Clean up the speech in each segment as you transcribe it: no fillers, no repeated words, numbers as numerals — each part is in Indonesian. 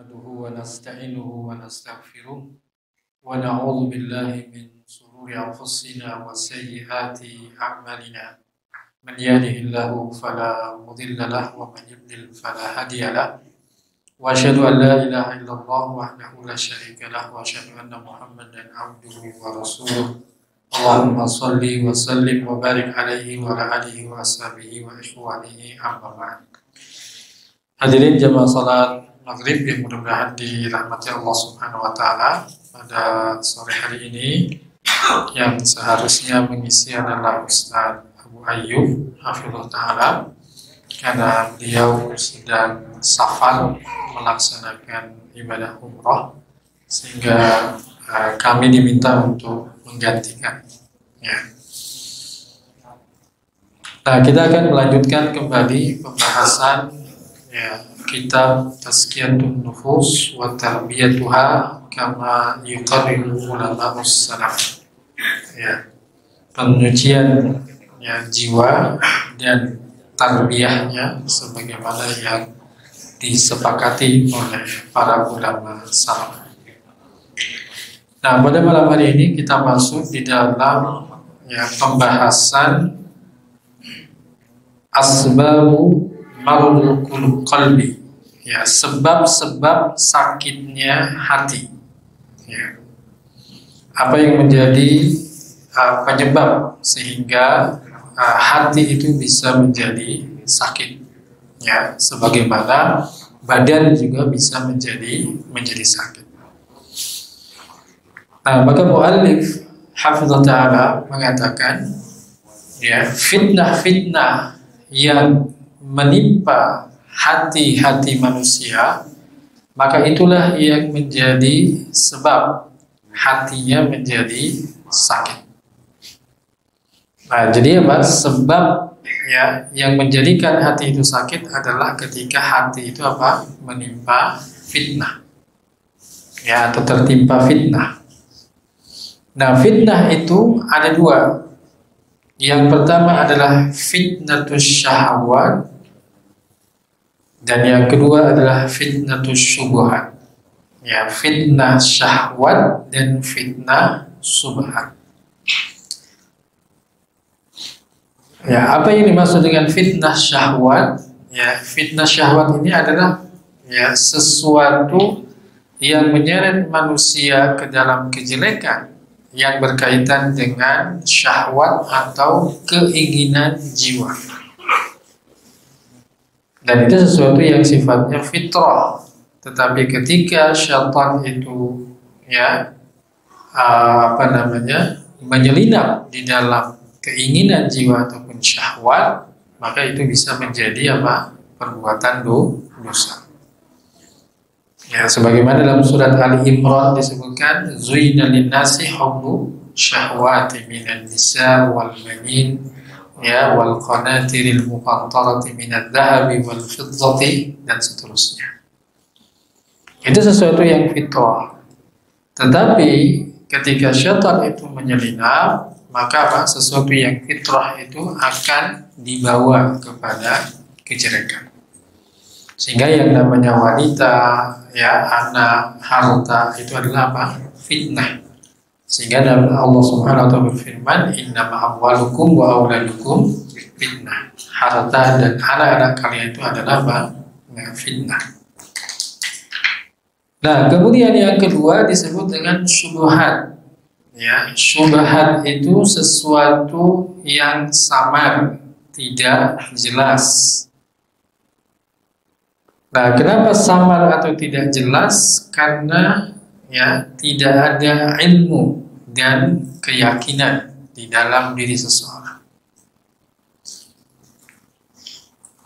نحمده ونستعينه ونستغفره ونعوذ بالله من شرور أنفسنا وسيئات أعمالنا من يهده الله فلا مضل له ومن يضلل فلا هادي له وأشهد أن لا إله إلا الله وحده لا شريك له وأشهد أن محمدا عبده ورسوله اللهم صل وسلم وبارك عليه وعلى آله وأصحابه وإخوانه أما بعد. Hadirin jamaah salat maghrib yang mudah-mudahan dirahmati Allah Subhanahu wa Ta'ala, pada sore hari ini yang seharusnya mengisi adalah Ustaz Abu Ayyub Hafizullah Ta'ala, karena beliau sedang safar melaksanakan ibadah umrah, sehingga kami diminta untuk menggantikan. Ya. Nah, kita akan melanjutkan kembali pembahasan kitab Tazkiyatun Nufus wa Tarbiyatuha kama yuqarriru ulama'us salaf. Ya, penyucian jiwa dan tarbiyahnya sebagaimana yang disepakati oleh para ulama salaf. Nah, pada malam hari ini kita masuk di dalam pembahasan asbabu marul qalbi, sebab-sebab sakitnya hati. Apa yang menjadi penyebab sehingga hati itu bisa menjadi sakit, sebagaimana badan juga bisa menjadi sakit. Nah, maka muallif hafizah ta'ala mengatakan, fitnah-fitnah yang menimpa hati-hati manusia, maka itulah yang menjadi sebab hatinya menjadi sakit. Nah, jadi apa? Sebab yang menjadikan hati itu sakit adalah ketika hati itu menimpa fitnah, atau tertimpa fitnah. Nah, fitnah itu ada dua. Yang pertama adalah fitnatus syahwat, dan yang kedua adalah fitnatus syubhat. Fitnah syahwat dan fitnah syubhat. Apa yang dimaksud dengan fitnah syahwat? Fitnah syahwat ini adalah sesuatu yang menyeret manusia ke dalam kejelekan yang berkaitan dengan syahwat atau keinginan jiwa. Dan itu sesuatu yang sifatnya fitrah. Tetapi ketika syaitan itu menyelinap di dalam keinginan jiwa ataupun syahwat, maka itu bisa menjadi perbuatan dosa. Sebagaimana dalam surat Ali Imran disebutkan, zuina linnasi hubbu syahwati minan nisa wal banin wal qanatiril muqantarati minadh dhahabi wal fiddati, dan seterusnya. Itu sesuatu yang fitrah. Tetapi ketika syaitan itu menyelinap, maka sesuatu yang fitrah itu akan dibawa kepada kejelekan. Sehingga yang namanya wanita, anak, harta itu adalah fitnah. Sehingga Allah Subhanahu wa Ta'ala berfirman, innama amwalukum wa auladukum fitnah. Harta dan anak-anak kalian itu adalah fitnah. Nah, kemudian yang kedua disebut dengan syubhat. Syubhat itu sesuatu yang samar, tidak jelas. Nah, kenapa samar atau tidak jelas? Karena tidak ada ilmu dan keyakinan di dalam diri seseorang.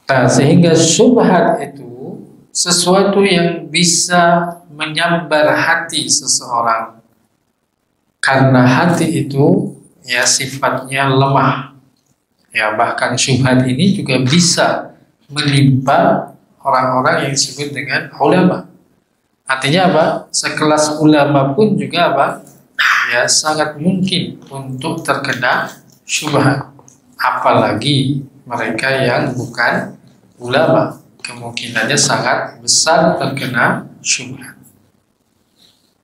Nah, sehingga syubhat itu sesuatu yang bisa menyambar hati seseorang, karena hati itu sifatnya lemah. Bahkan syubhat ini juga bisa menimpa orang-orang yang disebut dengan ulama. Artinya sekelas ulama pun juga sangat mungkin untuk terkena syubhat. Apalagi mereka yang bukan ulama, kemungkinannya sangat besar terkena syubhat.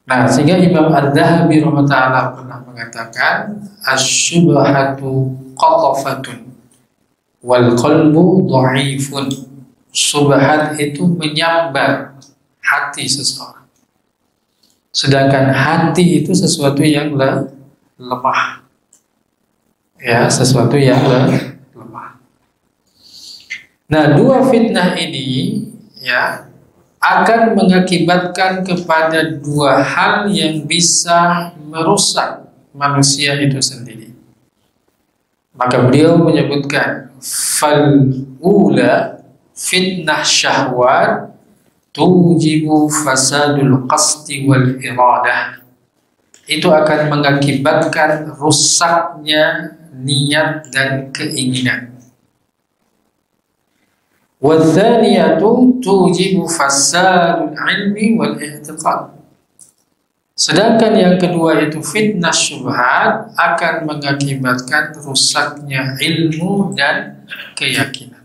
Nah, sehingga Imam Ad-Dhahabi rahimahullah pernah mengatakan asy-syubhatu qatafatun wal qalbu dha'ifun. Syubhat itu menyambar hati seseorang. Sedangkan hati itu sesuatu yang lemah. Ya, sesuatu yang lemah. Nah, dua fitnah ini ya akan mengakibatkan kepada dua hal yang bisa merusak manusia itu sendiri. Maka beliau menyebutkan fal-ula fitnah syahwat tujibu fasadul qasdi wal iradah. Itu akan mengakibatkan rusaknya niat dan keinginan. Wadhaniyatu tujibu fasadul ilmi wal i'tiqad. Sedangkan yang kedua itu fitnah syubhat akan mengakibatkan rusaknya ilmu dan keyakinan.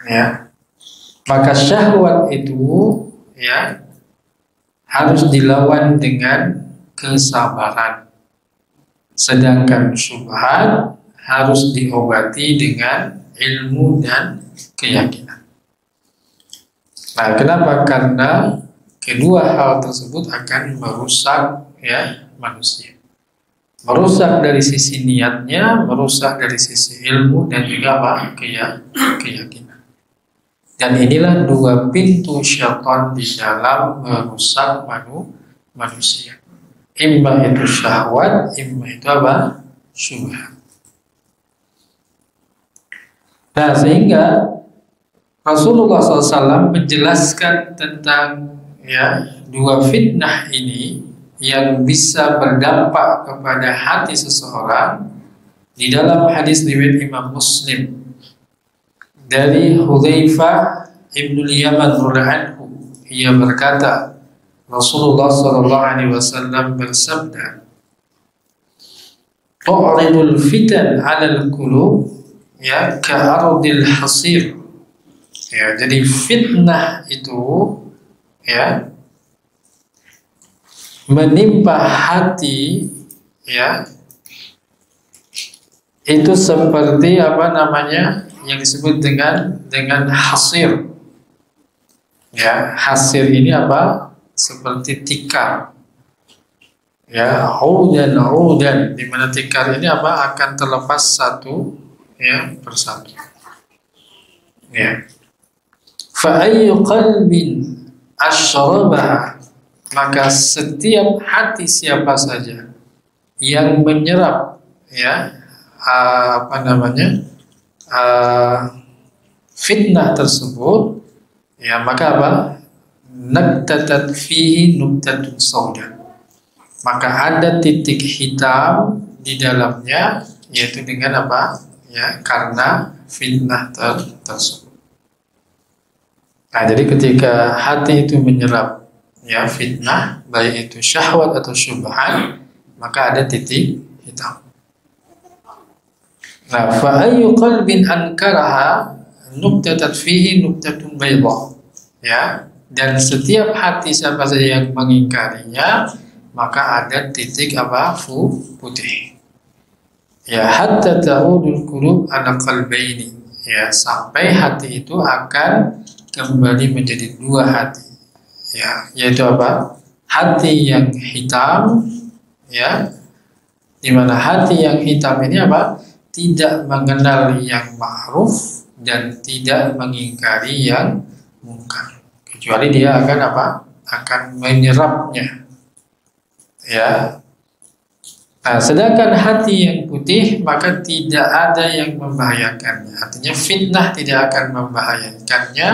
Ya. Maka syahwat itu ya harus dilawan dengan kesabaran. Sedangkan syubhat harus diobati dengan ilmu dan keyakinan. Nah, kenapa? Karena kedua hal tersebut akan merusak ya manusia. Merusak dari sisi niatnya, merusak dari sisi ilmu dan juga apa? Keyakinan. Dan inilah dua pintu syaitan di dalam merusak manusia. Imma itu syahwat, imma itu apa? Syubhat. Nah, sehingga Rasulullah SAW menjelaskan tentang ya dua fitnah ini yang bisa berdampak kepada hati seseorang di dalam hadis riwayat Imam Muslim dari Hudzaifah ibnu Yaman radhiyallahu anhu. Ia berkata, Rasulullah SAW bersabda, "Tu'ridul fitan 'alal qulub ya ka'ardil hasir." Ya, jadi fitnah itu ya menimpa hati ya itu seperti apa namanya yang disebut dengan hasir. Ya, hasir ini apa? Seperti tikar. Ya, udan di mana tikar ini apa akan terlepas satu ya persatu. Ya. Fa ayyu qalbin asyrabaha, maka setiap hati siapa saja yang menyerap ya fitnah tersebut ya maka apa naktatat fihi nuktatun sauda, maka ada titik hitam di dalamnya, yaitu dengan apa ya karena fitnah tersebut. Nah, jadi ketika hati itu menyerap ya fitnah, baik itu syahwat atau syubhat, maka ada titik hitam. Nah, fa ayyu qalbin ankaraha nuktatat fihi nuktatun bayda. Ya, dan setiap hati siapa saja yang mengingkarinya, maka ada titik apa? Putih. Ya, hatta ta'udul qulub ala qalbaini. Ya, sampai hati itu akan kembali menjadi dua hati. Ya, yaitu apa? Hati yang hitam, ya, di mana hati yang hitam ini apa? Tidak mengenal yang ma'ruf dan tidak mengingkari yang mungkar. Kecuali dia akan apa? Akan menyerapnya. Ya. Nah, sedangkan hati yang putih maka tidak ada yang membahayakannya. Artinya fitnah tidak akan membahayakannya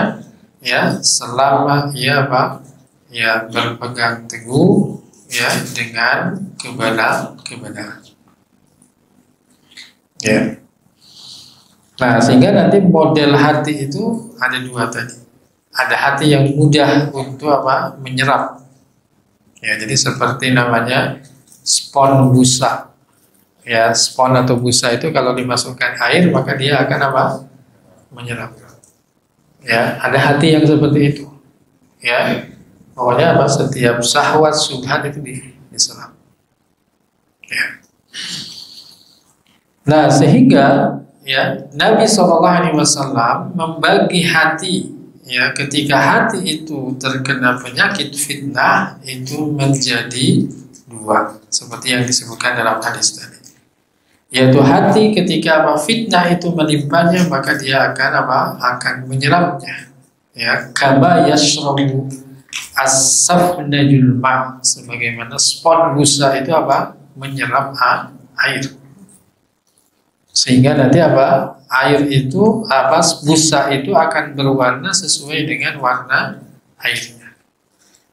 ya selama ia apa? Ya berpegang teguh ya dengan kebenaran. Ya. Nah, sehingga nanti model hati itu ada dua tadi. Ada hati yang mudah untuk apa? Menyerap. Ya, jadi seperti namanya spon busa. Ya, spon atau busa itu kalau dimasukkan air maka dia akan apa? Menyerap. Ya, ada hati yang seperti itu. Ya, pokoknya apa, setiap syahwat syubhat itu diserap. Ya. Nah, sehingga ya Nabi SAW membagi hati, ya, ketika hati itu terkena penyakit fitnah itu menjadi dua, seperti yang disebutkan dalam hadis tadi. Yaitu hati ketika apa, fitnah itu menimpanya, maka dia akan apa, akan menyerapnya. Ya, kama yashrabu as-safnajul ma', sebagaimana spon busa itu apa, menyerap air. Sehingga nanti apa, air itu apa, busa itu akan berwarna sesuai dengan warna airnya.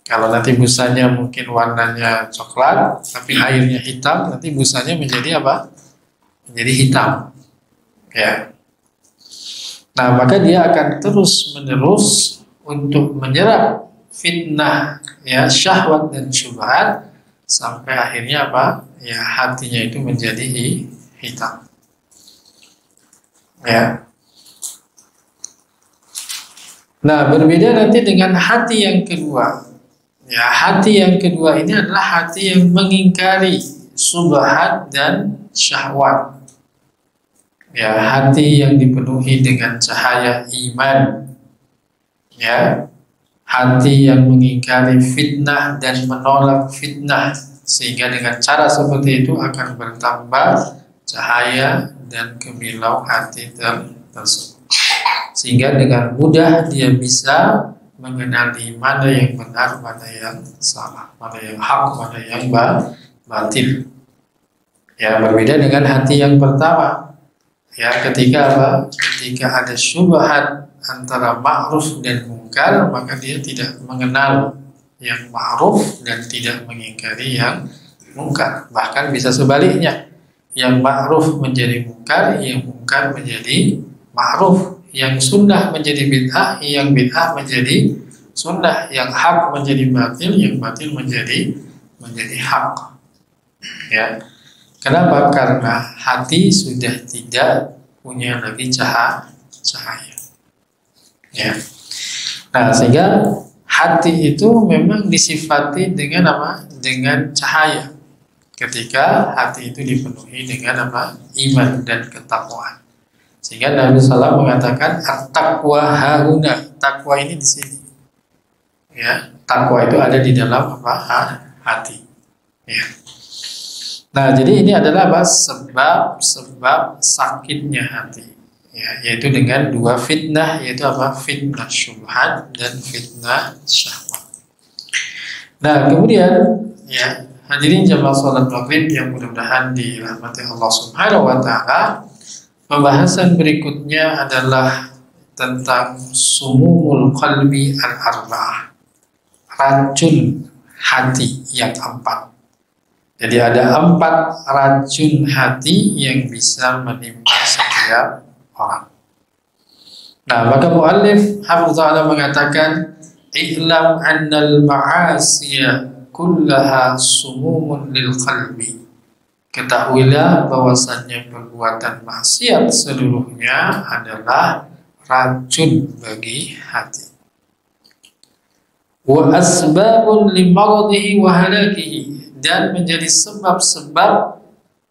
Kalau nanti busanya mungkin warnanya coklat tapi airnya hitam, nanti busanya menjadi apa, menjadi hitam. Ya. Nah, maka dia akan terus menerus untuk menyerap fitnah, ya, syahwat dan syubhat sampai akhirnya apa, ya, hatinya itu menjadi hitam. Ya. Nah, berbeda nanti dengan hati yang kedua. Ya, hati yang kedua ini adalah hati yang mengingkari syubhat dan syahwat. Ya, hati yang dipenuhi dengan cahaya iman. Ya, hati yang mengingkari fitnah dan menolak fitnah, sehingga dengan cara seperti itu akan bertambah cahaya dan kemilau hati tersebut, sehingga dengan mudah dia bisa mengenali mana yang benar, mana yang salah, mana yang hak, mana yang batil. Ya, berbeda dengan hati yang pertama. Ya, ketika apa? Ketika ada syubhat antara ma'ruf dan mungkar, maka dia tidak mengenal yang ma'ruf dan tidak mengingkari yang mungkar. Bahkan bisa sebaliknya, yang ma'ruf menjadi mungkar, yang mungkar menjadi ma'ruf, yang sunnah menjadi bid'ah, yang bid'ah menjadi sunnah, yang hak menjadi batil, yang batil menjadi hak. Ya. Kenapa? Karena hati sudah tidak punya lagi cahaya. Ya. Nah, sehingga hati itu memang disifati dengan apa? Dengan cahaya. Ketika hati itu dipenuhi dengan apa? Iman dan ketakwaan. Sehingga Nabi SAW mengatakan at-taqwa hahuna. Takwa ini di sini. Ya, takwa itu ada di dalam apa? Hati. Ya. Nah, jadi ini adalah apa? Sebab sakitnya hati. Ya, yaitu dengan dua fitnah, yaitu apa? Fitnah syubhat dan fitnah syahwat. Nah, kemudian ya, hadirin jamaah salat maghrib yang mudah-mudahan dirahmati Allah Subhanahu wa taala, pembahasan berikutnya adalah tentang sumumul qalbi al-arba'ah. Racun hati yang 4. Jadi ada 4 racun hati yang bisa menimpa setiap orang. Nah, maka muallif hafizahullah mengatakan, "I'lam annal ma'asiya kullaha sumumun lil qalbi." Ketahuilah bahwasannya perbuatan maksiat seluruhnya adalah racun bagi hati. Wa asbabun limaradihi wa halakihi, dan menjadi sebab-sebab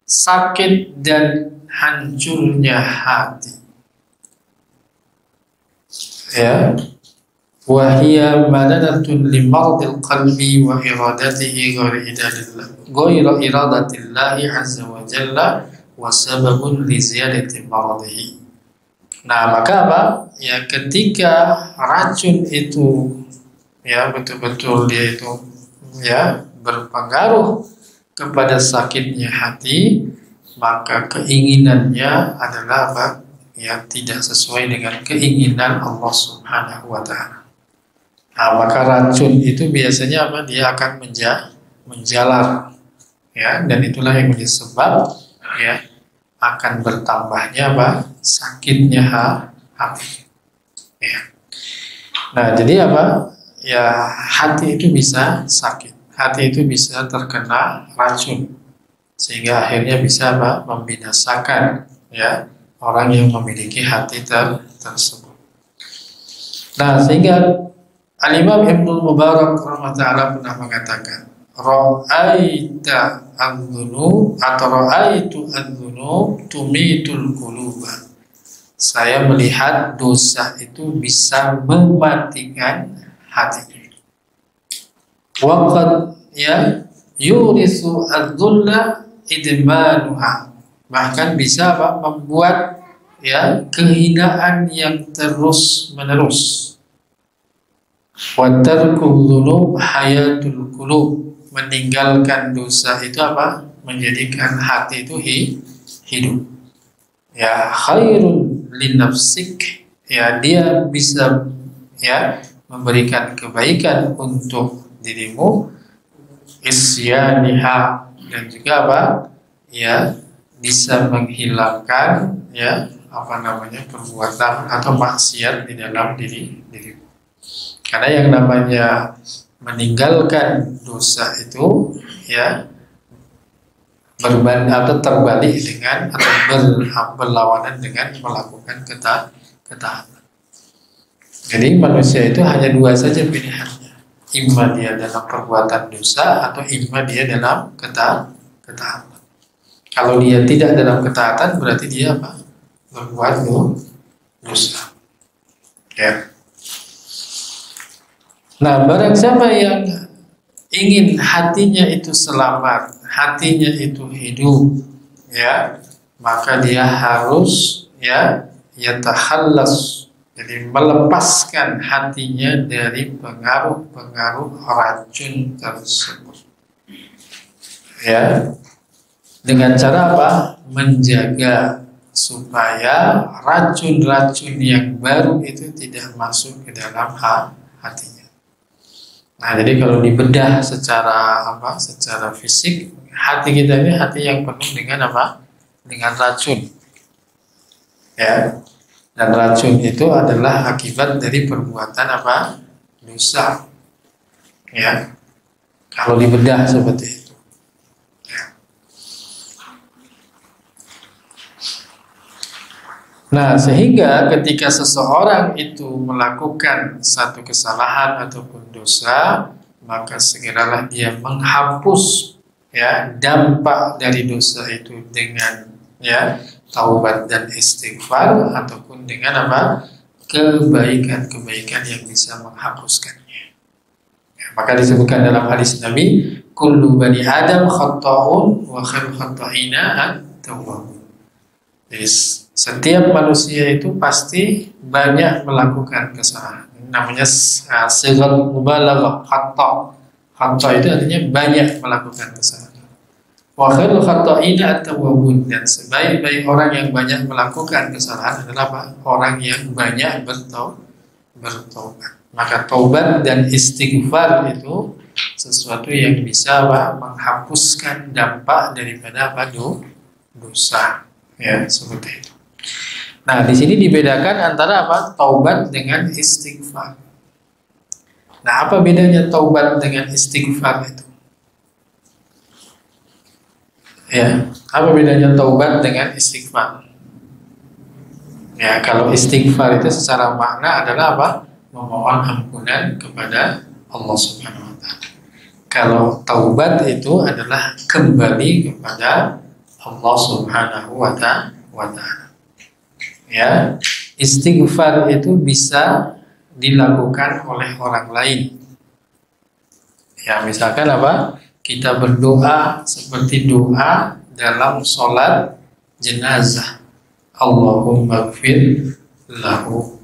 sakit dan hancurnya hati. Ya, wa hiya madadatun limardil qalbi wa iradatihi ghayra iradatillahi azza wa jalla wa sababun li ziyadati maradihi. Nah, maka apa? Ya, ketika racun itu ya betul-betul dia itu ya berpengaruh kepada sakitnya hati, maka keinginannya adalah apa? Ya, tidak sesuai dengan keinginan Allah Subhanahu wa taala. Nah, maka racun itu biasanya apa? Dia akan menjalar. Ya, dan itulah yang menjadi sebab ya akan bertambahnya apa? Sakitnya hati. Ya. Nah, jadi apa? Ya, hati itu bisa sakit. Hati itu bisa terkena racun, sehingga akhirnya bisa apa? Membinasakan ya orang yang memiliki hati tersebut. Nah, sehingga Al-Imam Ibnu Mubarak rahimahullah pernah mengatakan, ra'aita adz-dzunub atau ra'aitu adz-dzunub tumitul quluba. Saya melihat dosa itu bisa mematikan hati. Waqad ya yurisu adz-dzulla idmanuha. Bahkan bisa membuat ya kehinaan yang terus menerus. Wa tarkul dzunub hayatul qulub. Meninggalkan dosa itu apa? Menjadikan hati itu hidup. Ya khairun linafsik. Ya dia bisa ya memberikan kebaikan untuk dirimu, isyaniha, dan juga apa? Ya bisa menghilangkan ya perbuatan atau maksiat di dalam dirimu. Karena yang namanya meninggalkan dosa itu ya berbanding atau terbalik dengan atau berlawanan dengan melakukan ketaatan. Jadi manusia itu hanya dua saja pilihannya, imma dia dalam perbuatan dosa atau imma dia dalam ketaatan. Kalau dia tidak dalam ketaatan berarti dia apa? Berbuat dosa. Ya. Nah, barang siapa yang ingin hatinya itu selamat, hatinya itu hidup, ya, maka dia harus ya yatahallas, jadi melepaskan hatinya dari pengaruh-pengaruh racun tersebut. Ya. Dengan cara apa? Menjaga supaya racun-racun yang baru itu tidak masuk ke dalam hatinya. Nah, jadi kalau dibedah secara fisik, hati kita ini hati yang penuh dengan apa? Dengan racun. Ya. Dan racun itu adalah akibat dari perbuatan apa? Dosa. Ya. Kalau dibedah seperti itu. Ya. Nah, sehingga ketika seseorang itu melakukan satu kesalahan ataupun dosa, maka segeralah dia menghapus ya dampak dari dosa itu dengan ya taubat dan istighfar ataupun dengan apa? Kebaikan-kebaikan yang bisa menghapuskannya. Ya, maka disebutkan dalam hadis Nabi, kullu bani Adam khata'un wa khairul khata'ina at-tawwabun. Jadi setiap manusia itu pasti banyak melakukan kesalahan. Namanya sigat mubalaghah, khata'. Khata' itu artinya banyak melakukan kesalahan. Wa khairul khata'ina at-tawwabun, dan sebaik-baik orang yang banyak melakukan kesalahan adalah apa? Orang yang banyak bertaubat. Maka taubat dan istighfar itu sesuatu yang bisa menghapuskan dampak daripada dosa. Ya, seperti itu. Nah, di sini dibedakan antara apa? Taubat dengan istighfar. Nah, apa bedanya taubat dengan istighfar itu? Ya, apa bedanya taubat dengan istighfar? Ya, kalau istighfar itu secara makna adalah apa? Memohon ampunan kepada Allah Subhanahu wa taala. Kalau taubat itu adalah kembali kepada Allah Subhanahu wa ta'ala. Ya, istighfar itu bisa dilakukan oleh orang lain. Ya, misalkan apa? Kita berdoa seperti doa dalam sholat jenazah. Allahumma ighfir lahu.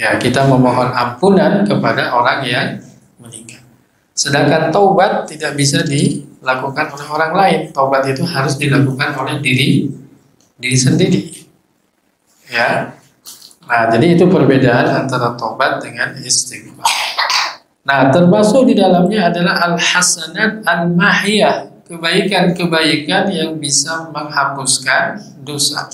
Ya, kita memohon ampunan kepada orang yang meninggal. Sedangkan taubat tidak bisa dilakukan oleh orang lain. Taubat itu harus dilakukan oleh diri sendiri. Ya. Nah, jadi itu perbedaan antara taubat dengan istighfar. Nah, termasuk di dalamnya adalah al-hasanat al-mahiyah, kebaikan-kebaikan yang bisa menghapuskan dosa.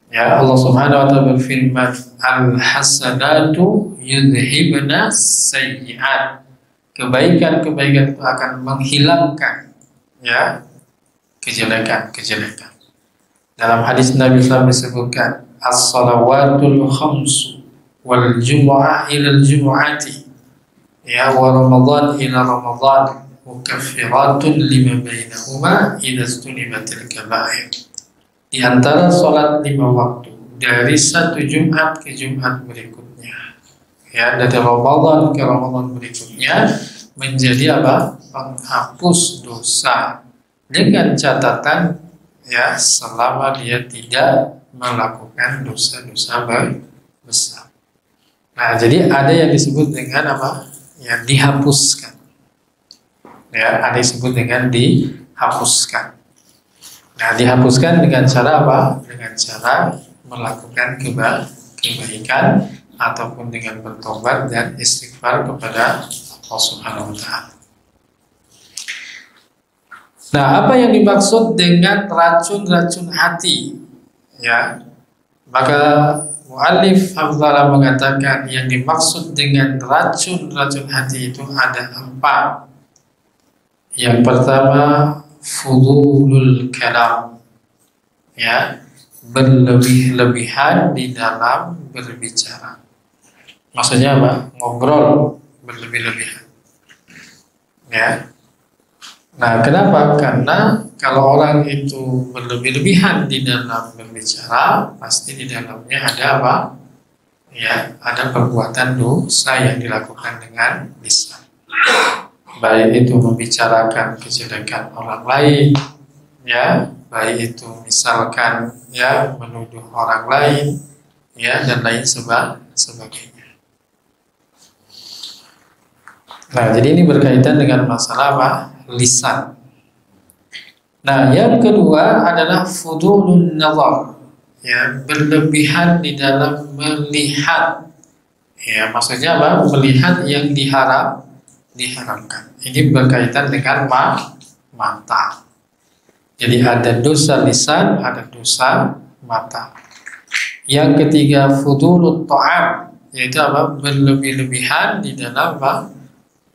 Ya, Allah Subhanahu wa taala berfirman, al-hasanatu yudhibna sayyi'at. Kebaikan-kebaikan itu akan menghilangkan ya kejelekan. Dalam hadis Nabi SAW disebutkan as-salawatul khamsu wal jumu'ah ila jumu'ati ya wa ramadhan ila ramadhan mukaffiratun lima bainahuma idza istunibatil kaba'ir. Di antara sholat 5 waktu dari satu Jumat ke Jumat berikutnya, ya, dari Ramadan ke Ramadan berikutnya menjadi apa? Penghapus dosa, dengan catatan ya selama dia tidak melakukan dosa-dosa besar. Nah, jadi ada yang disebut dengan apa? Ya, dihapuskan. Ya, ada yang disebut dengan dihapuskan. Nah, dihapuskan dengan cara apa? Dengan cara melakukan kebaikan ataupun dengan bertobat dan istighfar kepada Allah Subhanahu wa Ta'ala. Nah, apa yang dimaksud dengan racun-racun hati? Ya, maka mu'allif Hafizahullah mengatakan yang dimaksud dengan racun-racun hati itu ada 4. Yang pertama, fudulul kalam, ya, berlebih-lebihan di dalam berbicara. Maksudnya apa? Ngobrol berlebih-lebihan. Ya. Nah, kenapa? Karena kalau orang itu berlebih-lebihan di dalam berbicara, pasti di dalamnya ada apa? Ya, ada perbuatan dosa yang dilakukan dengan lisan. Baik itu membicarakan kejelekan orang lain, ya, baik itu misalkan ya menuduh orang lain, ya, dan lain sebagainya. Nah, jadi ini berkaitan dengan masalah apa? Lisan. Nah, yang kedua adalah fudulun nazar, ya, berlebihan di dalam melihat. Ya, maksudnya apa? Melihat yang diharamkan. Ini berkaitan dengan mata. Jadi ada dosa lisan, ada dosa mata. Yang ketiga fudulut ta'am, yaitu apa? Berlebih-lebihan di dalam apa?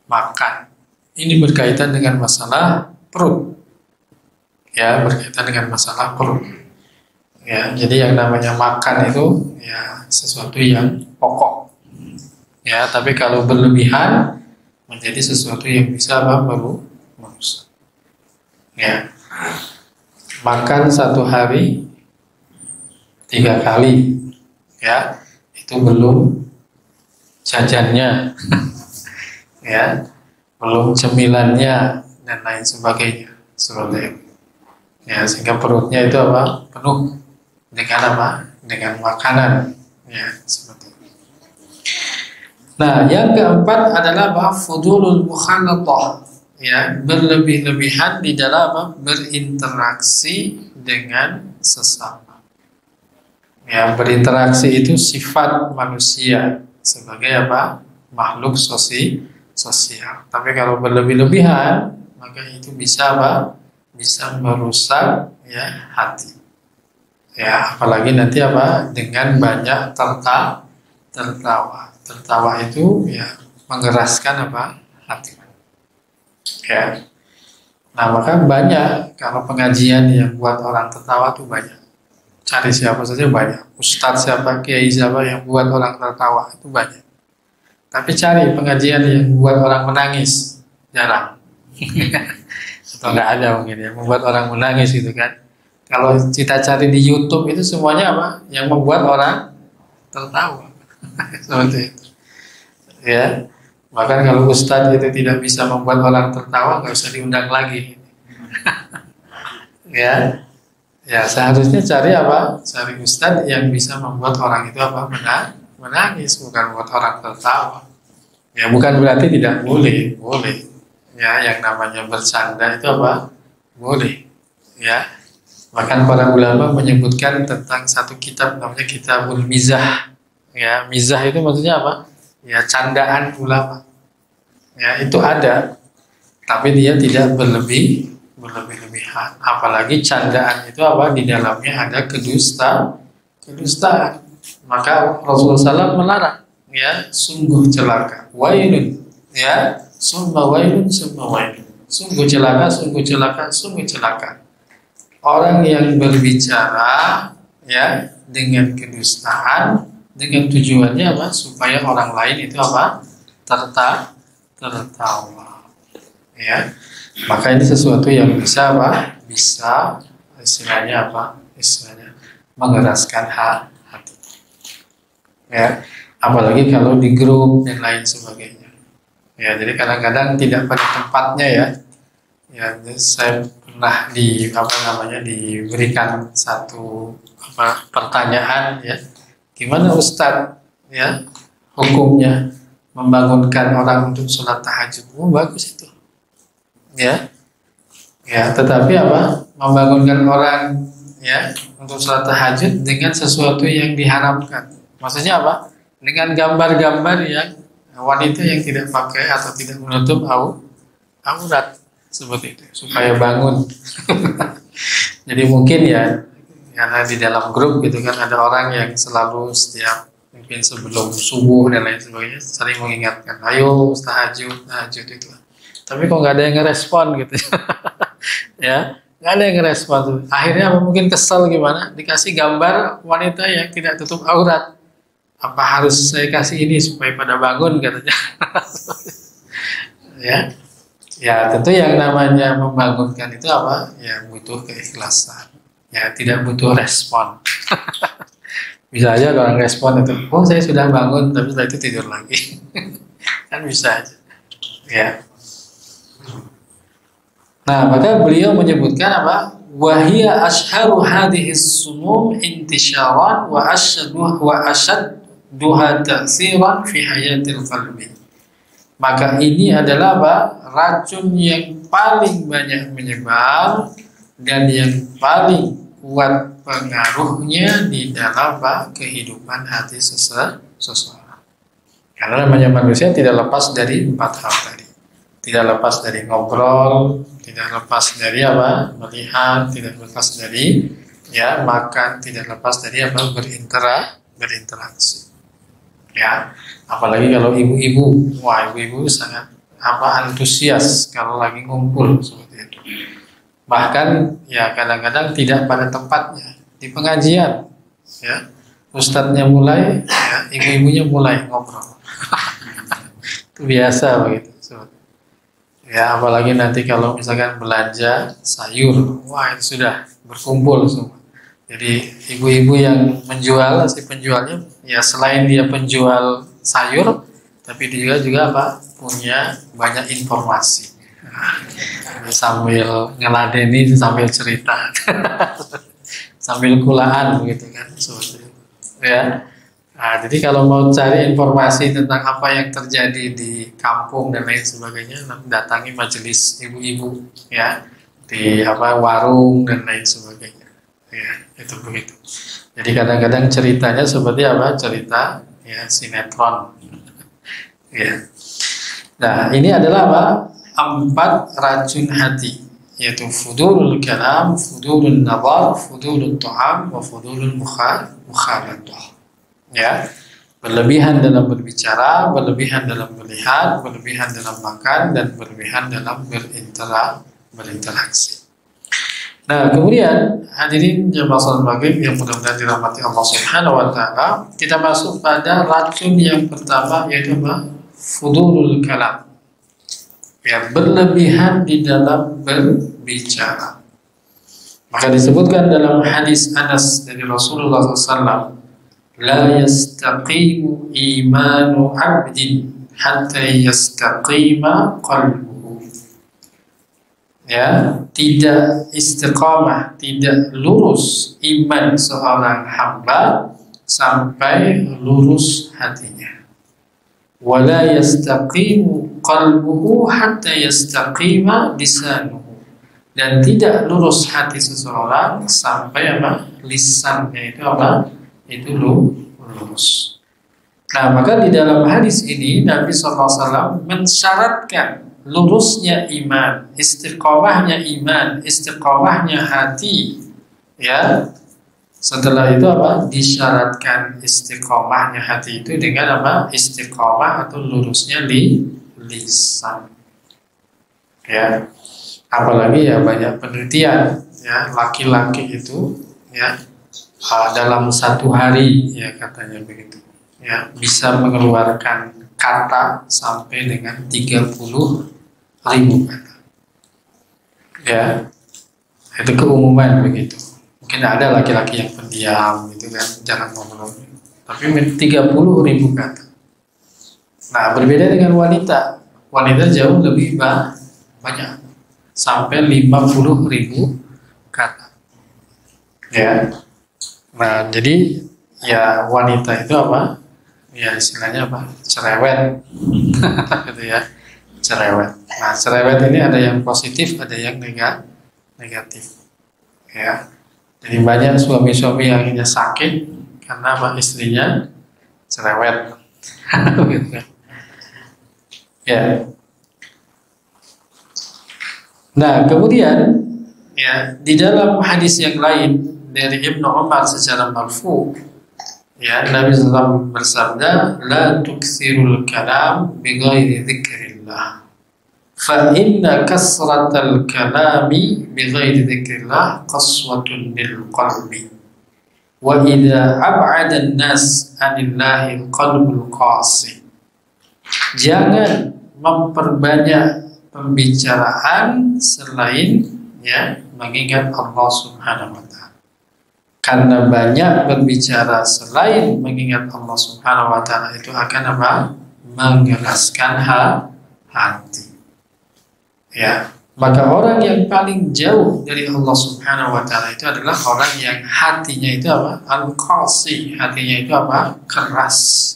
Makan. Ini berkaitan dengan masalah perut. Ya, berkaitan dengan masalah perut. Ya, jadi yang namanya makan itu ya sesuatu yang pokok. Ya, tapi kalau berlebihan menjadi sesuatu yang bisa apa? Merusak. Ya. Makan satu hari 3 kali, ya, itu belum jajannya, ya, belum cemilannya dan lain sebagainya, seperti itu. Ya, sehingga perutnya itu apa? Penuh dengan apa? Dengan makanan, ya, seperti itu. Nah, yang keempat adalah apa? Fudulul mukhalatah, ya, berlebih-lebihan di dalam apa? Berinteraksi dengan sesama. Ya, berinteraksi itu sifat manusia sebagai apa? Makhluk sosial. Tapi kalau berlebih-lebihan, maka itu bisa apa? Bisa merusak ya hati. Ya, apalagi nanti apa? Dengan banyak tertawa. Tertawa itu ya mengeraskan apa? Hati. Ya. Nah, maka banyak kalau pengajian yang buat orang tertawa tuh banyak. Cari siapa saja banyak. Ustadz siapa, kiai siapa yang buat orang tertawa itu banyak. Tapi cari pengajian yang buat orang menangis jarang. Atau nggak ada mungkin ya, membuat orang menangis gitu kan. Kalau kita cari di YouTube itu semuanya apa? Yang membuat orang tertawa. Seperti itu. Ya. Bahkan kalau ustadz itu tidak bisa membuat orang tertawa, nggak usah diundang lagi. Ya. Ya, seharusnya cari apa? Cari ustadz yang bisa membuat orang itu apa? Menangis, bukan membuat orang tertawa. Ya, bukan berarti tidak boleh. Ya, yang namanya bercanda itu apa? Boleh. Ya. Bahkan para ulama menyebutkan tentang satu kitab namanya Kitabul Mizah. Ya, mizah itu maksudnya apa? Ya, candaan ulama. Ya, itu ada. Tapi dia tidak berlebih-lebihan. Apalagi candaan itu apa? Di dalamnya ada kedustaan. Maka Rasulullah SAW melarang. Ya, sungguh celaka. Wailun. Ya, summa wailun. Sungguh celaka. Orang yang berbicara ya dengan kedustaan dengan tujuannya apa? Supaya orang lain itu apa? Tertawa. Ya. Maka ini sesuatu yang bisa apa? Bisa istilahnya apa? Istilahnya mengeraskan hati. Ya. Apalagi kalau di grup dan lain sebagainya. Ya, jadi kadang-kadang tidak pada tempatnya ya. Ya, saya pernah diberikan satu pertanyaan ya. Gimana Ustadz ya hukumnya membangunkan orang untuk sholat tahajud? Bagus itu. Ya. Ya, tetapi apa? Membangunkan orang ya untuk sholat tahajud dengan sesuatu yang diharamkan. Maksudnya apa? Dengan gambar-gambar yang wanita yang tidak pakai atau tidak menutup aurat seperti itu supaya bangun. Jadi mungkin ya karena di dalam grup gitu kan ada orang yang selalu setiap mungkin sebelum subuh dan lain sebagainya sering mengingatkan, ayo tahajud itu. Tapi kok nggak ada yang ngerespon gitu. Ya, nggak ada yang ngerespon. Akhirnya mungkin kesel gimana? Dikasih gambar wanita yang tidak tutup aurat. Apa harus saya kasih ini supaya pada bangun katanya. Ya, ya tentu yang namanya membangunkan itu apa? Ya butuh keikhlasan. Ya tidak butuh respon. Bisa aja orang respon itu, oh saya sudah bangun tapi setelah itu tidur lagi. Kan bisa aja. Ya. Nah maka beliau menyebutkan apa? Wahia ashharu hadhihi sumum intisharan wa ashadduha ta'siran fi hayatil qalbi. Maka ini adalah apa? Racun yang paling banyak menyebar dan yang paling kuat pengaruhnya di dalam apa? Kehidupan hati seseorang. Karena namanya manusia tidak lepas dari 4 hal tadi. Tidak lepas dari ngobrol, tidak lepas dari apa? Melihat, tidak lepas dari ya makan, tidak lepas dari apa? Berinteraksi. Ya, apalagi kalau ibu-ibu, wah ibu-ibu sangat antusias kalau lagi ngumpul seperti itu. Bahkan ya kadang-kadang tidak pada tempatnya di pengajian, ya ustadznya mulai, ya ibu-ibunya mulai ngobrol. Itu biasa begitu. Ya apalagi nanti kalau misalkan belanja sayur, wah itu sudah berkumpul semua. Jadi ibu-ibu yang menjual, si penjualnya ya selain dia penjual sayur, tapi dia juga apa? Punya banyak informasi. Sambil ngeladeni sambil cerita. Sambil kulaan begitu kan seperti itu. Ya. Nah, jadi kalau mau cari informasi tentang apa yang terjadi di kampung dan lain sebagainya, datangi majelis ibu-ibu ya di warung dan lain sebagainya. Ya, itu begitu. Jadi kadang-kadang ceritanya seperti apa? Cerita ya sinetron. Ya. Nah, ini adalah apa? 4 racun hati, yaitu fudulul kalam, fudulul nazar, fudulul ta'am, wa fudulul mukhaladah. Ya, berlebihan dalam berbicara, berlebihan dalam melihat, berlebihan dalam makan, dan berlebihan dalam berinteraksi. Nah, kemudian hadirin jemaah salat maghrib yang mudah-mudahan dirahmati Allah Subhanahu wa taala, kita masuk pada racun yang pertama yaitu apa? Fudulul kalam. Ya, berlebihan di dalam berbicara. Maka disebutkan dalam hadis Anas dari Rasulullah SAW, la yastaqimu imanu abdin hatta yastaqima qalbuhu. Ya, tidak istiqamah, tidak lurus iman seorang hamba sampai lurus hatinya. Wa la yastaqimu qalbuhu hatta yastaqima lisanuhu. Dan tidak lurus hati seseorang sampai apa? Lisannya itu apa? Itu lurus. Nah, maka di dalam hadis ini Nabi SAW mensyaratkan lurusnya iman, istiqomahnya hati, ya. Setelah itu apa? Disyaratkan istiqomahnya hati itu dengan apa? Istiqomah atau lurusnya lisan. Ya. Apalagi ya banyak penelitian, ya laki-laki itu, ya dalam 1 hari ya katanya begitu ya, bisa mengeluarkan kata sampai dengan 30.000 kata. Ya, itu keumuman begitu. Mungkin ada laki-laki yang pendiam gitu kan, jarang ngomong. Tapi 30.000 kata. Nah, berbeda dengan wanita. Wanita jauh lebih banyak, sampai 50.000 kata. Ya. Nah, jadi ya wanita itu apa? Ya istilahnya apa? Cerewet. Gitu ya. Cerewet. Nah, cerewet ini ada yang positif, ada yang negatif. Ya. Jadi banyak suami-suami yang akhirnya sakit karena apa? Istrinya cerewet. Gitu. Ya. Nah, kemudian ya di dalam hadis yang lain dari Ibnu Umar secara marfu, ya Nabi SAW bersabda, la tukthirul kalam bighairi dzikrillah, fa inna kasratal kalami bighairi dzikrillah qaswatun lil qalbi, wa idza ab'ada an-nas 'anillahi qalbul qasi. Jangan memperbanyak pembicaraan selain ya mengingat Allah Subhanahu wa taala. Karena banyak berbicara selain mengingat Allah Subhanahu wa taala itu akan apa? Mengeraskan hati. Ya, maka orang yang paling jauh dari Allah Subhanahu wa taala itu adalah orang yang hatinya itu apa? Al-qasi, hatinya itu apa? Keras.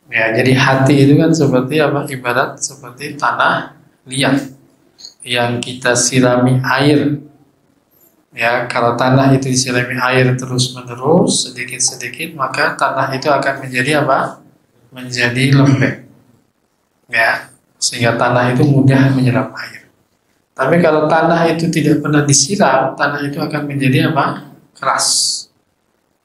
Ya, jadi hati itu kan seperti apa? Ibarat seperti tanah liat yang kita sirami air. Ya, kalau tanah itu disirami air terus-menerus, sedikit-sedikit, maka tanah itu akan menjadi apa? Menjadi lembek. Ya, sehingga tanah itu mudah menyerap air. Tapi kalau tanah itu tidak pernah disiram, tanah itu akan menjadi apa? Keras.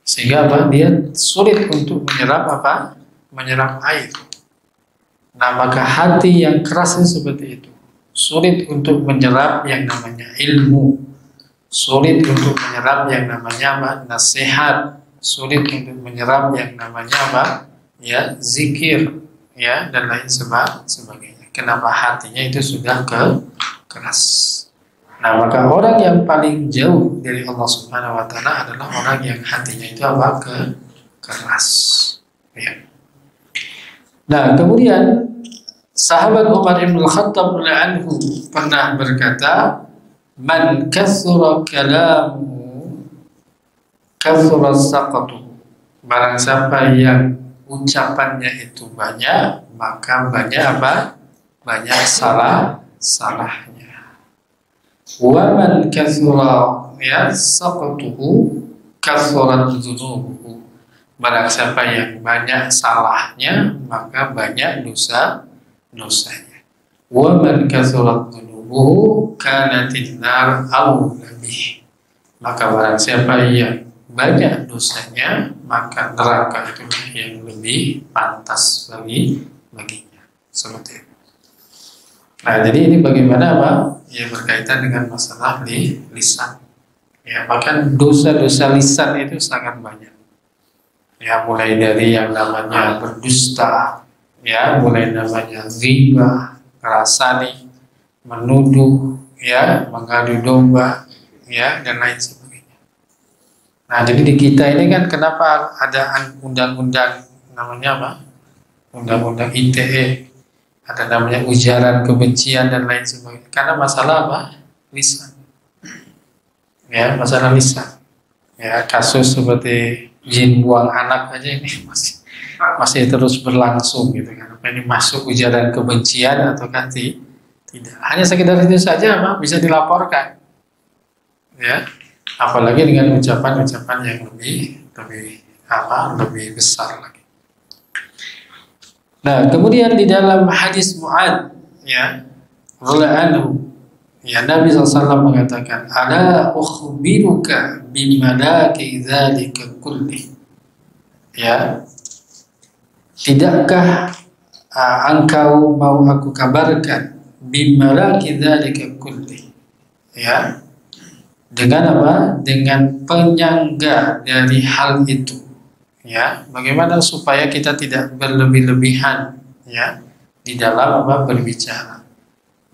Sehingga apa? Dia sulit untuk menyerap apa? Menyerap air. Nah, maka hati yang keras itu seperti itu. Sulit untuk menyerap yang namanya ilmu, sulit untuk menyerap yang namanya apa? Nasihat, sulit untuk menyerap yang namanya apa? Ya, zikir, ya, dan lain sebagainya. Kenapa? Hatinya itu sudah keras. Nah, maka orang yang paling jauh dari Allah Subhanahu wa taala adalah orang yang hatinya itu apa? Keras. Ya. Nah, kemudian sahabat Umar bin Khattab anhu pernah berkata, man kathura kalamu kathura saqatu. Barang siapa yang ucapannya itu banyak, maka banyak apa? Banyak salahnya. Wa man kathura ya saqatuhu kathurat dzunubuhu. Barang siapa yang banyak salahnya, maka banyak dosanya. Wa man kathurat dzunubuhu kanatin nar awla bih. Maka barang siapa yang banyak dosanya, maka neraka itu yang lebih pantas baginya. Seperti itu. Nah, jadi ini bagaimana apa? Ya, berkaitan dengan masalah lisan. Ya, bahkan dosa-dosa lisan itu sangat banyak. Ya, mulai dari yang namanya berdusta, ya, mulai namanya ghibah, ngerasani, menuduh, ya, mengadu domba, ya, dan lain sebagainya. Nah, jadi di kita ini kan kenapa ada undang-undang namanya apa? Undang-undang ITE, ada namanya ujaran kebencian dan lain sebagainya. Karena masalah apa? Lisan. Ya, masalah lisan. Ya, kasus seperti jin buang anak aja ini masih terus berlangsung gitu kan. Apa ini masuk ujaran kebencian ataukah tidak? Hanya sekedar itu saja apa bisa dilaporkan. Ya, apalagi dengan ucapan-ucapan yang lebih besar lagi. Nah, kemudian di dalam hadis Mu'adz, ya, radhiyallahu, ya, Nabi SAW mengatakan, ala ukhbiruka bimalaki dzalika kulli. Ya, tidakkah engkau mau aku kabarkan bimalaki dzalika kulli? Ya, dengan apa? Dengan penyangga dari hal itu. ya, bagaimana supaya kita tidak berlebih-lebihan, ya, di dalam berbicara.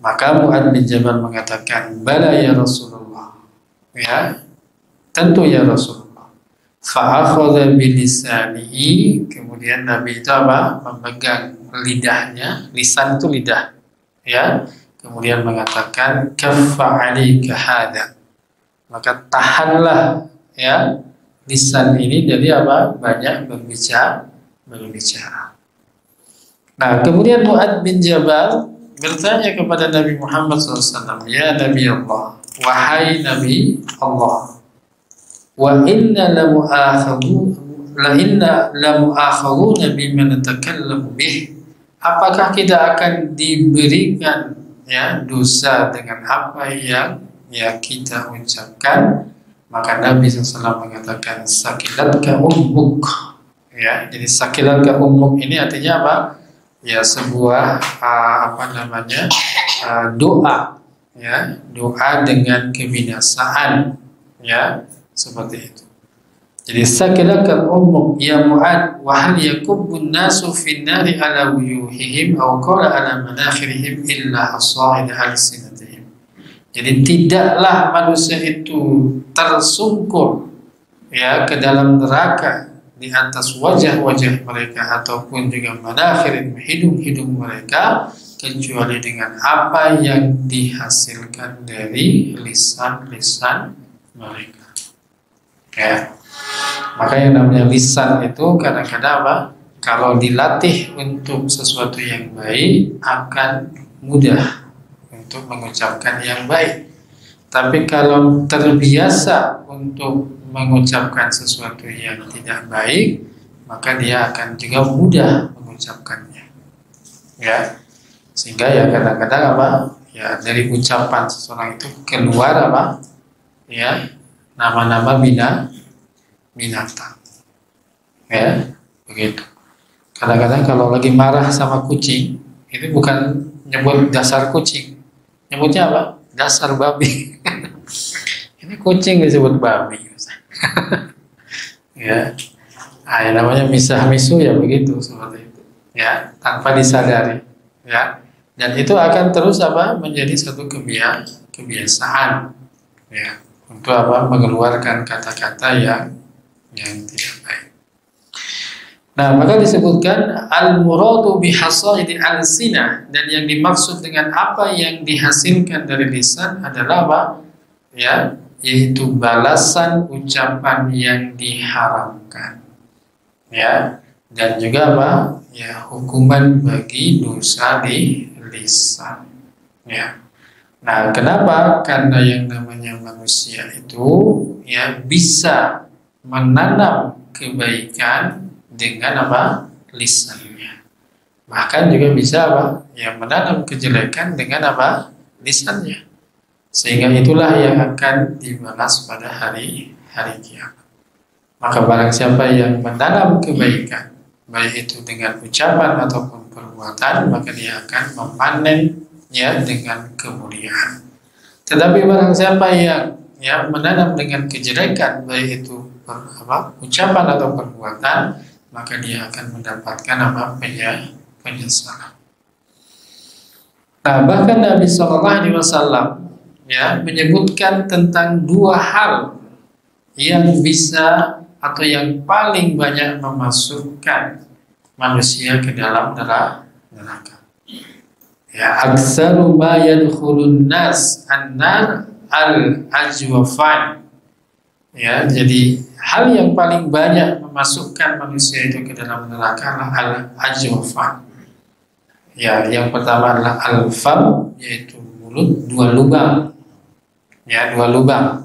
Maka Mu'adz bin Jabal mengatakan, bala ya Rasulullah, ya, tentu ya Rasulullah. Fa'akhadha bilisanihi, kemudian Nabi itu memegang lidahnya, lisan itu lidah, ya, kemudian mengatakan kaffa 'alaika hadza, maka tahanlah, ya, lisan ini jadi banyak berbicara. Nah, kemudian Mu'adz bin Jabal bertanya kepada Nabi Muhammad SAW, ya Nabi Allah, wahai Nabi Allah, wa inna lamu'akhaduna bima natakallamu bih, apakah kita akan diberikan, ya, dosa dengan apa yang, ya, kita ucapkan? Maka Nabi SAW mengatakan sakilatka ummuk, ya, jadi sakilatka ummuk ini artinya apa? Ya, sebuah doa, ya, doa dengan kebinasaan, ya, seperti itu. Jadi sakilaka ummuk ya Mu'adz wa hal yakubbun nasu fin nari ala wujuhihim aw qala ala manakhirihim illa hasaid alsinatihim. Jadi tidaklah manusia itu tersungkur, ya, ke dalam neraka di atas wajah-wajah mereka ataupun juga manakhir, hidung-hidung mereka, kecuali dengan apa yang dihasilkan dari lisan-lisan mereka, ya. Maka yang namanya lisan itu kadang-kadang kalau dilatih untuk sesuatu yang baik akan mudah untuk mengucapkan yang baik. Tapi kalau terbiasa untuk mengucapkan sesuatu yang tidak baik, maka dia akan juga mudah mengucapkannya, ya. Sehingga ya kadang-kadang ya, dari ucapan seseorang itu keluar ya, nama-nama binatang, ya, begitu. Kadang-kadang kalau lagi marah sama kucing, itu bukan nyebut dasar kucing, nyebutnya dasar babi. Ini kucing disebut babi. Ya, yang namanya misah-misu, ya begitu, seperti itu, ya, tanpa disadari, ya, dan itu akan terus menjadi satu kebiasaan, ya, untuk mengeluarkan kata-kata yang tidak baik. Nah, maka disebutkan al-muradu bihasaidi al-sinah, dan yang dimaksud dengan apa yang dihasilkan dari lisan adalah ya, yaitu balasan ucapan yang diharamkan, ya, dan juga ya, hukuman bagi dosa di lisan, ya. Nah, kenapa? Karena yang namanya manusia itu, ya, bisa menanam kebaikan dengan lisannya. Bahkan juga bisa ya, menanam kejelekan dengan lisannya. Sehingga itulah yang akan dibalas pada hari kiamat. Maka barang siapa yang menanam kebaikan, baik itu dengan ucapan ataupun perbuatan, maka dia akan memanennya dengan kemuliaan. Tetapi barang siapa yang, ya, menanam dengan kejelekan, baik itu ucapan atau perbuatan, maka dia akan mendapatkan penyesalan. Nah, bahkan Nabi SAW, ya, menyebutkan tentang dua hal yang bisa atau yang paling banyak memasukkan manusia ke dalam neraka. Ya, aktsaru ma yadkhulun nas an-nar al-ajwafan. Ya, jadi hal yang paling banyak memasukkan manusia itu ke dalam neraka adalah al-ajwafan. Ya, yang pertama adalah al-fam, yaitu mulut, dua lubang. Ya, dua lubang.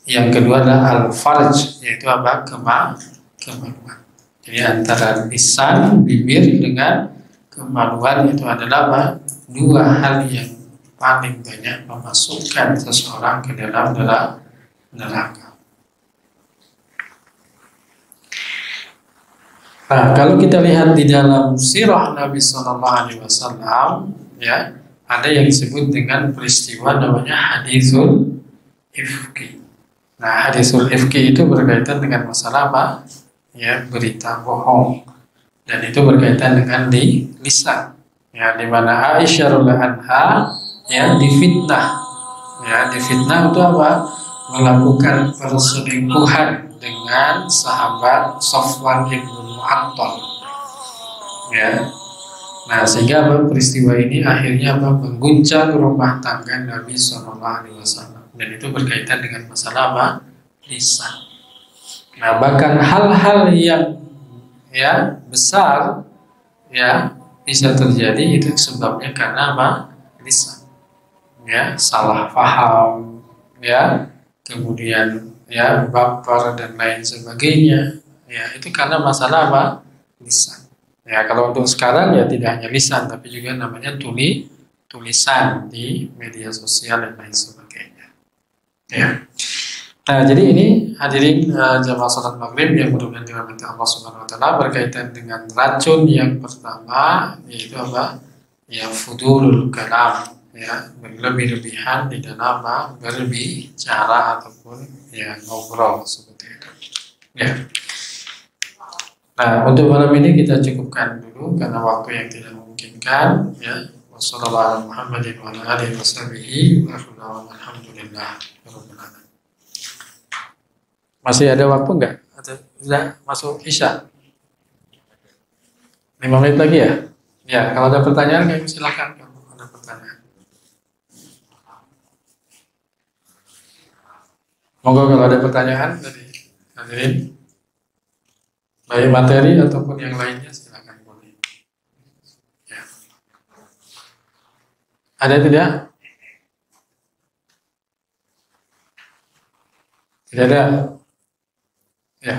Yang kedua adalah al-farj, yaitu kemaluan. Jadi antara lisan, bibir dengan kemaluan itu adalah dua hal yang paling banyak memasukkan seseorang ke dalam neraka. Nah, kalau kita lihat di dalam sirah Nabi SAW, ya, ada yang disebut dengan peristiwa namanya hadisul ifki. Nah, hadisul ifki itu berkaitan dengan masalah ya berita bohong, dan itu berkaitan dengan di lisan, ya di mana Aisyah radhiyallahu anha ya difitnah untuk apa? Melakukan perselingkuhan dengan sahabat Safwan bin Mu'attal, ya. Nah, sehingga apa, peristiwa ini akhirnya apa, mengguncang rumah tangga Nabi SAW, dan itu berkaitan dengan masalah apa? Lisan. Nah, bahkan hal-hal yang ya besar ya bisa terjadi itu sebabnya karena apa? Lisan. Ya, salah paham, ya, kemudian ya baper dan lain sebagainya. Ya, itu karena masalah apa? Lisan. Ya, kalau untuk sekarang ya tidak hanya lisan, tapi juga namanya tulisan di media sosial dan lain sebagainya. Ya. Nah, jadi ini hadirin jamaah salat maghrib yang mudah-mudahan dirahmati Allah Subhanahu Wa Taala, berkaitan dengan racun yang pertama, yaitu apa? Ya, fudulul kalam, ya, berlebih-lebihan di dalam berbicara ataupun ya ngobrol seperti itu. Ya. Nah, untuk malam ini kita cukupkan dulu karena waktu yang tidak memungkinkan, ya. Wassalamualaikum warahmatullahi wabarakatuh. Alhamdulillah. Masih ada waktu enggak? Sudah masuk Isya? 5 menit lagi ya? Ya, kalau ada pertanyaan kami silakan kalau ada pertanyaan. Monggo kalau ada pertanyaan dari hadirin, baik materi ataupun yang lainnya silakan boleh. Ya. Ada tidak? Tidak ada. Ya.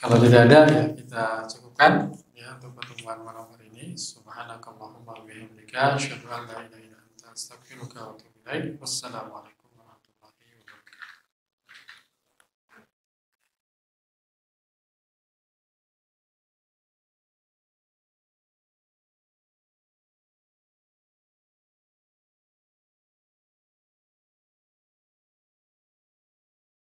Kalau tidak ada ya kita cukupkan ya untuk pertemuan malam hari ini. Subhanakallahumma wa bihamdika asyhadu an la ilaha illa anta astaghfiruka wa atubu ilaik. Wassalamualaikum.